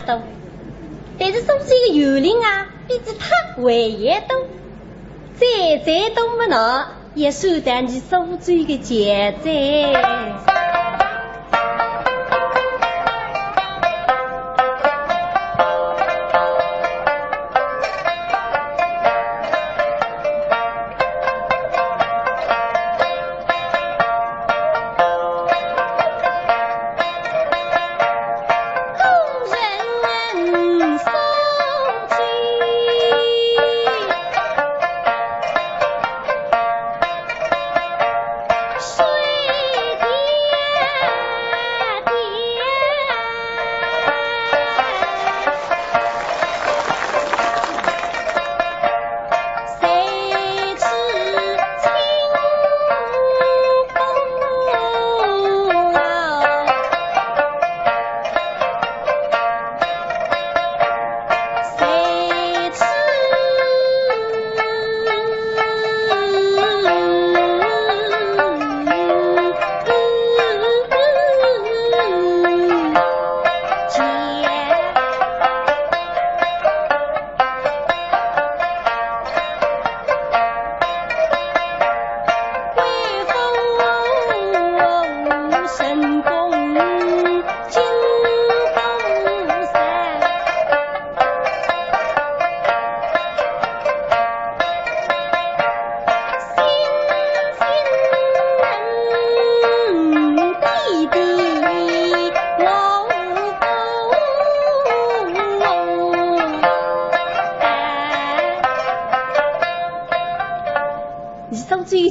多，但是收这个油令啊，比这他还要多。再多么呢，也受得你收这个钱在。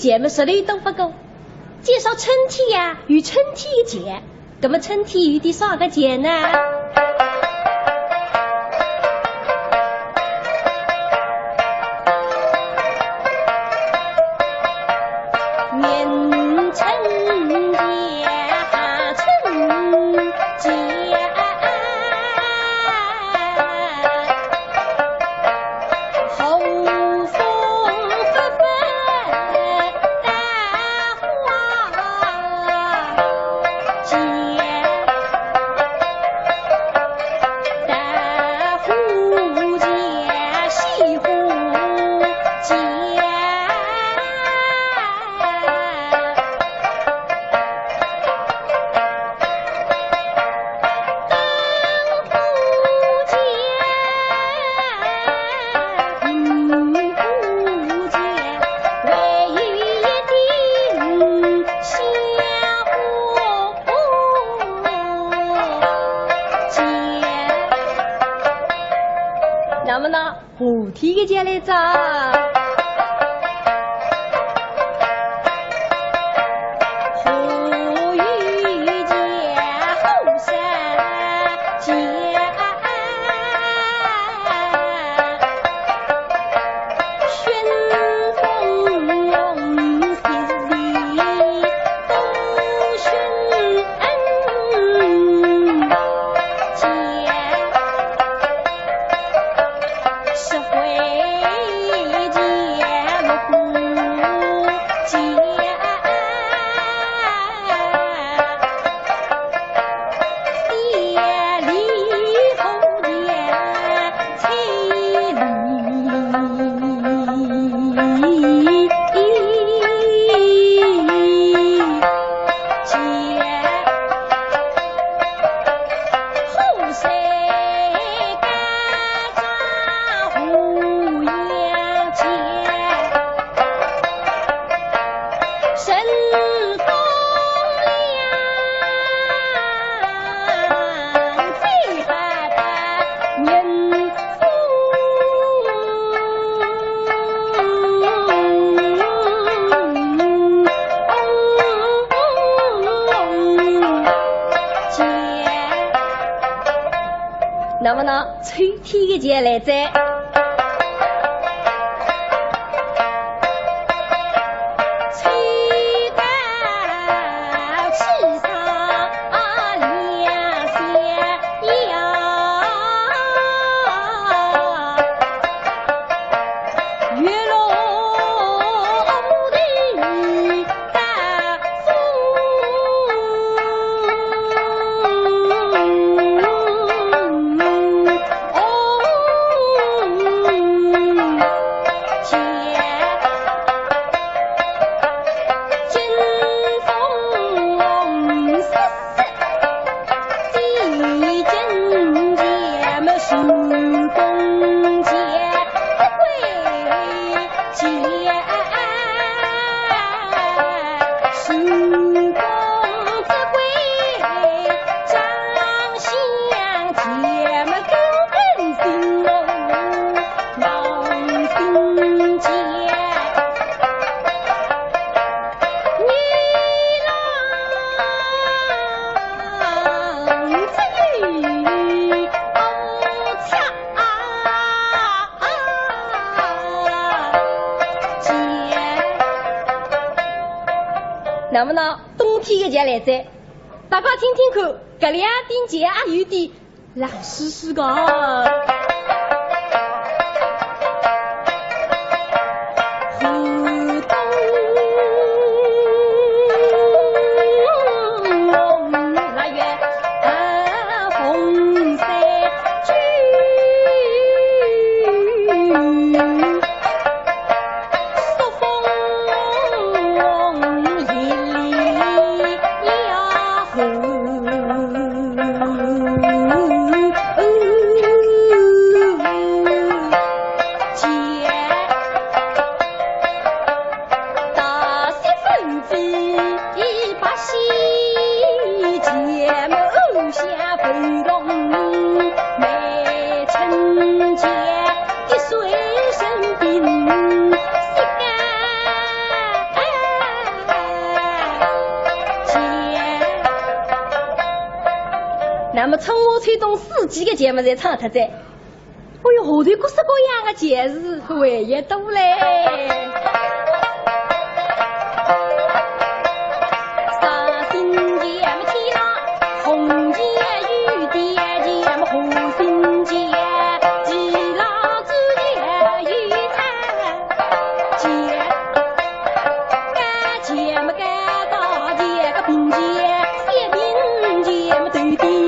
节目说的都不够，介绍春天呀，与春天的节，那么春天有的啥个节呢？那么呢，补贴个节来着。那么呢，春天的节来在。那么呢，冬天的节来着，大家听听看，这两点节啊有点冷湿湿的。那么春夏秋冬四季的节目在唱特在，哎呦，后头各式各样的节日会也多嘞。伤心节么天朗，红节雨节节么红心节，吉郎之节雨餐节，干节么干大节个平节，写平节么对顶。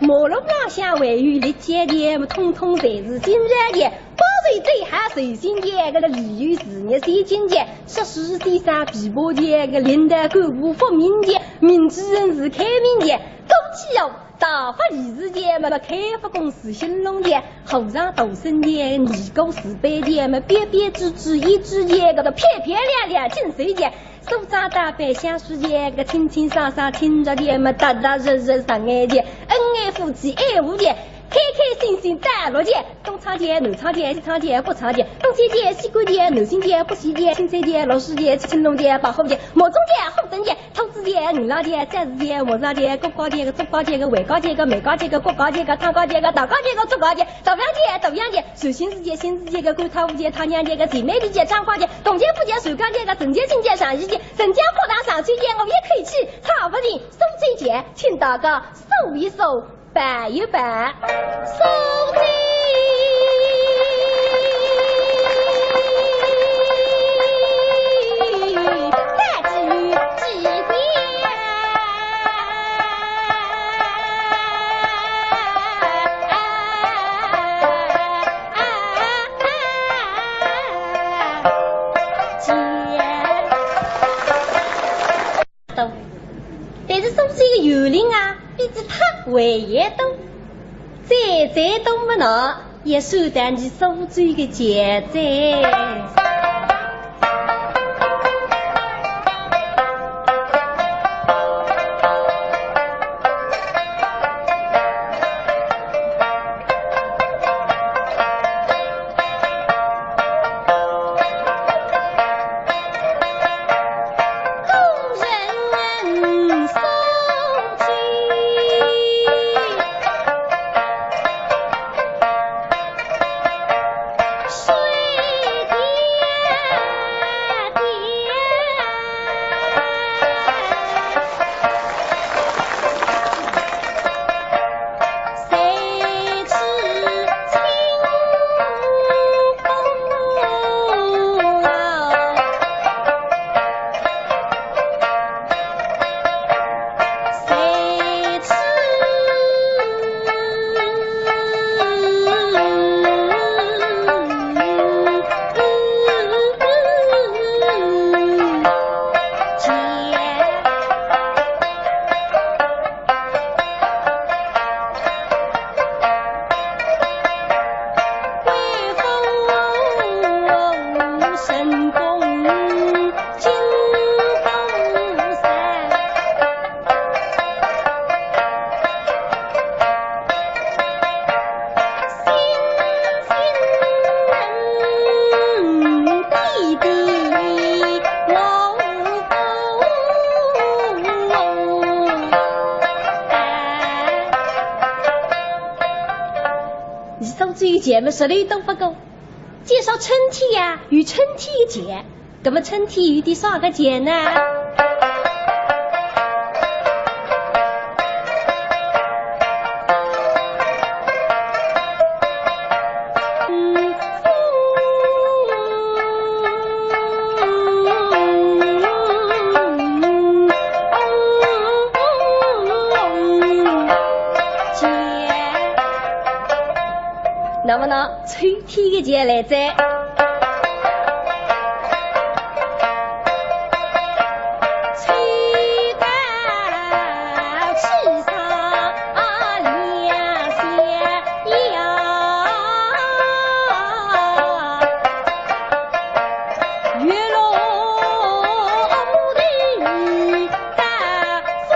马路上下位于立节节，通通侪是今日节。包瑞最下随心节，个鲤鱼事业三金节，十四先生琵琶节，个领导干部复明节，民主人士开明节，都起哦，大发理事节嘛，开发公司兴隆节，后上斗生节，尼姑四百节嘛，别别枝枝一枝节，个漂漂亮亮进水节。手扎打扮相书节，个清清爽爽清着节嘛，踏踏实实上爱节，恩爱夫妻爱无节，开开心心大乐节，东唱节、南唱节、西唱节、北唱节，东西节、西关节、南新节、北西节、青山节、老四节、青龙节、八号节、毛中节、红灯节、兔子节、银浪节、战士节、莫上节、国高节、个中高节、个外高节、个美高节、个国高节、个汤高节、个大高节、个中高节、朝阳节、斗阳节、寿星日节、新日节、个观汤舞节、汤娘节、个姐妹节、张花节、东节不节、首钢节、个整节、新节、上一节、沈江扩大上水节，我也可以去。差不多收这节，请大家收一收。办一办，收金再至于几天，但是收这个有灵啊。比起他为也多，再多么呢，也受得你收罪的节债。节目说的都不够，介绍春天呀，与春天的节，那么春天有的啥个节呢？那么呢，春天的节来在，吹打气上两线摇，月落的大风。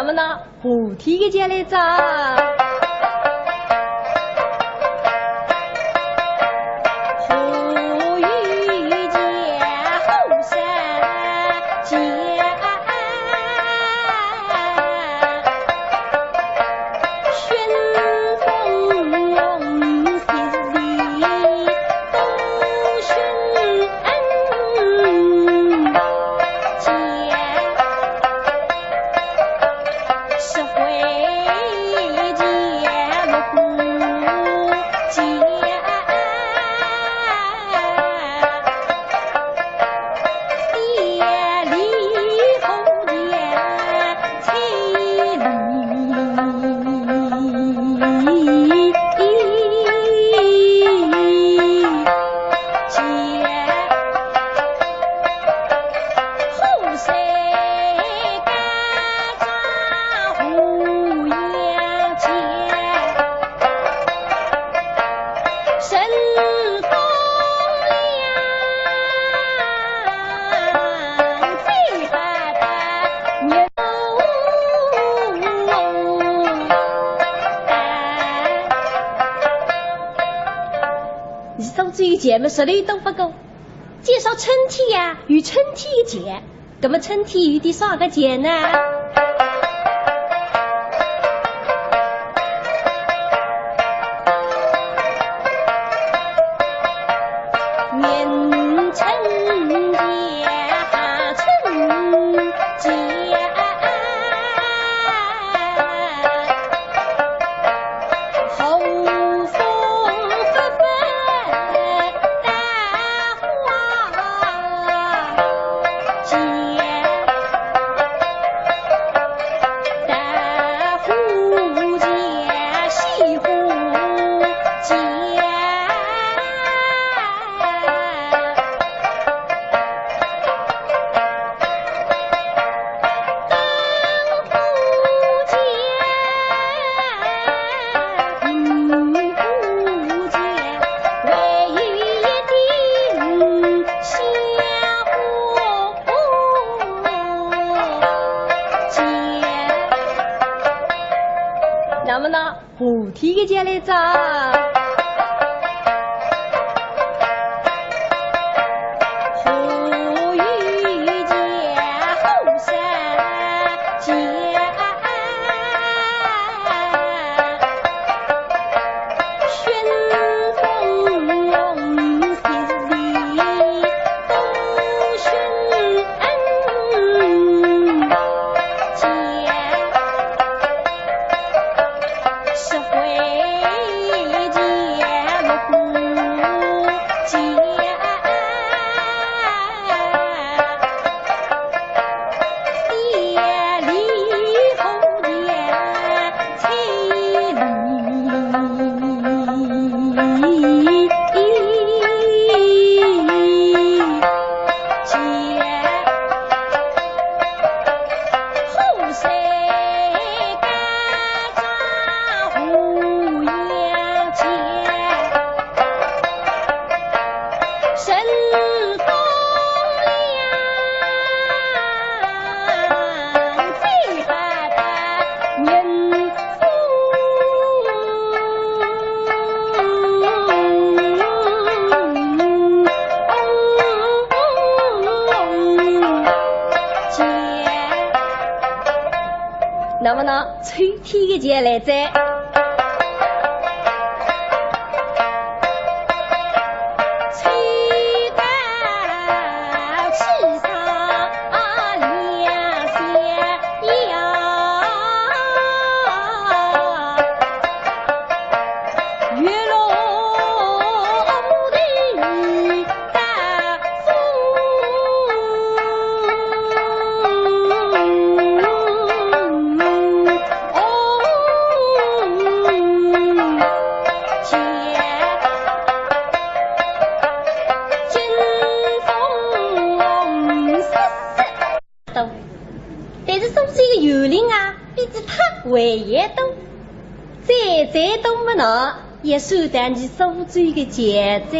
那么呢，后天的节来着。节目说的都不够，介绍春天呀，与春天的节，那么春天有的啥个节呢？年春节、夏春节，后风纷纷。那么呢，后天的节来着。后雨节、后山节，旋风西里东巡节。是会节、锣鼓节，夜里后节、彩礼节，后世那么呢，春天的节来着。但是说这个幽灵啊，比这他还要多，再都没拿，也算得你受罪的节在。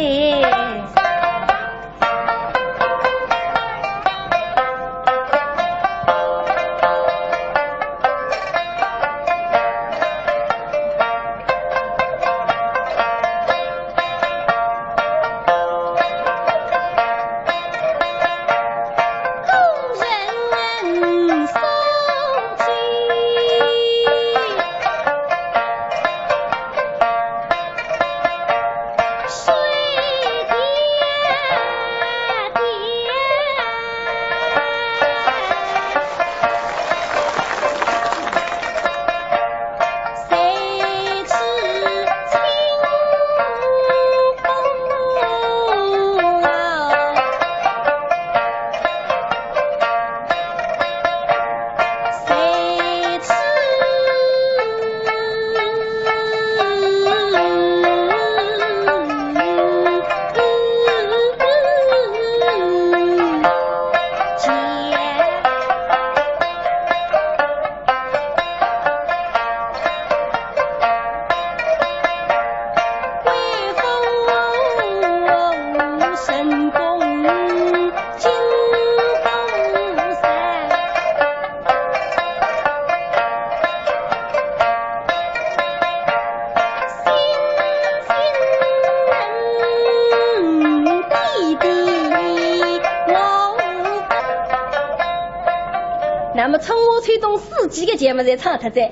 那么春夏秋冬四季的节目侪唱脱在。哎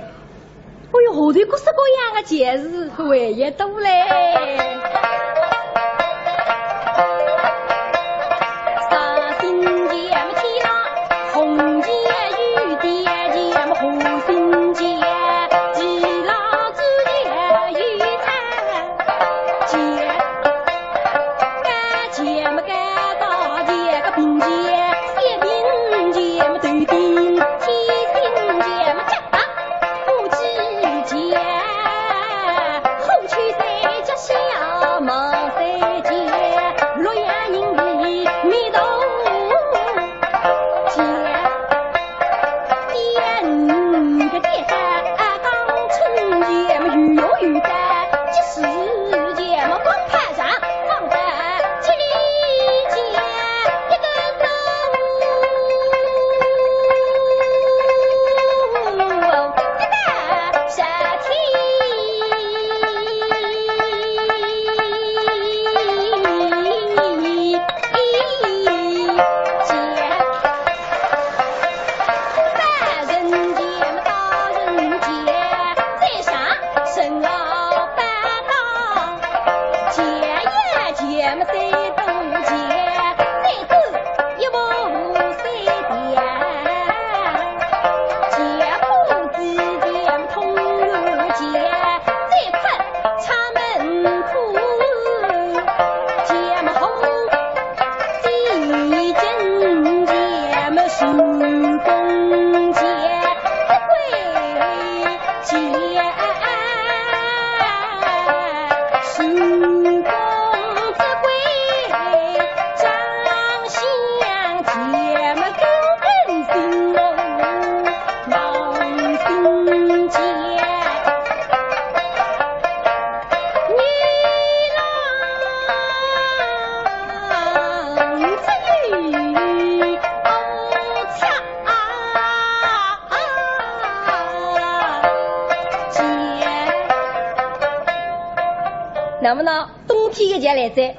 哟，后头各式各样的节日还也多嘞。啥新节么天朗，红节雨节节么红新节，几老子节雨餐节，该节么该大节个平节，写平节么对顶，天新节么加大。后去三家小忙三节，洛阳人里米豆节，点个点当春节么鱼有鱼的，即时节么光拍上放在七里节，一个夏天。那么呢，冬天的节来在，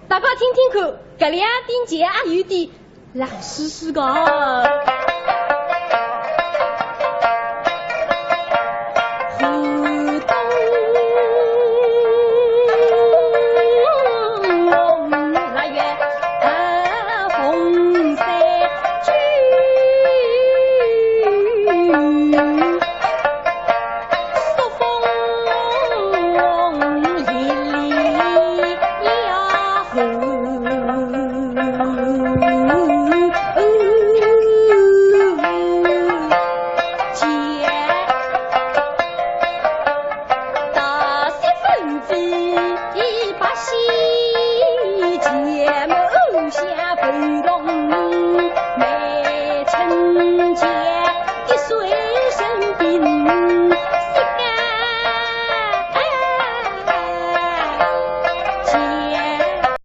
大家听听看，搿两点节也有点冷湿湿的。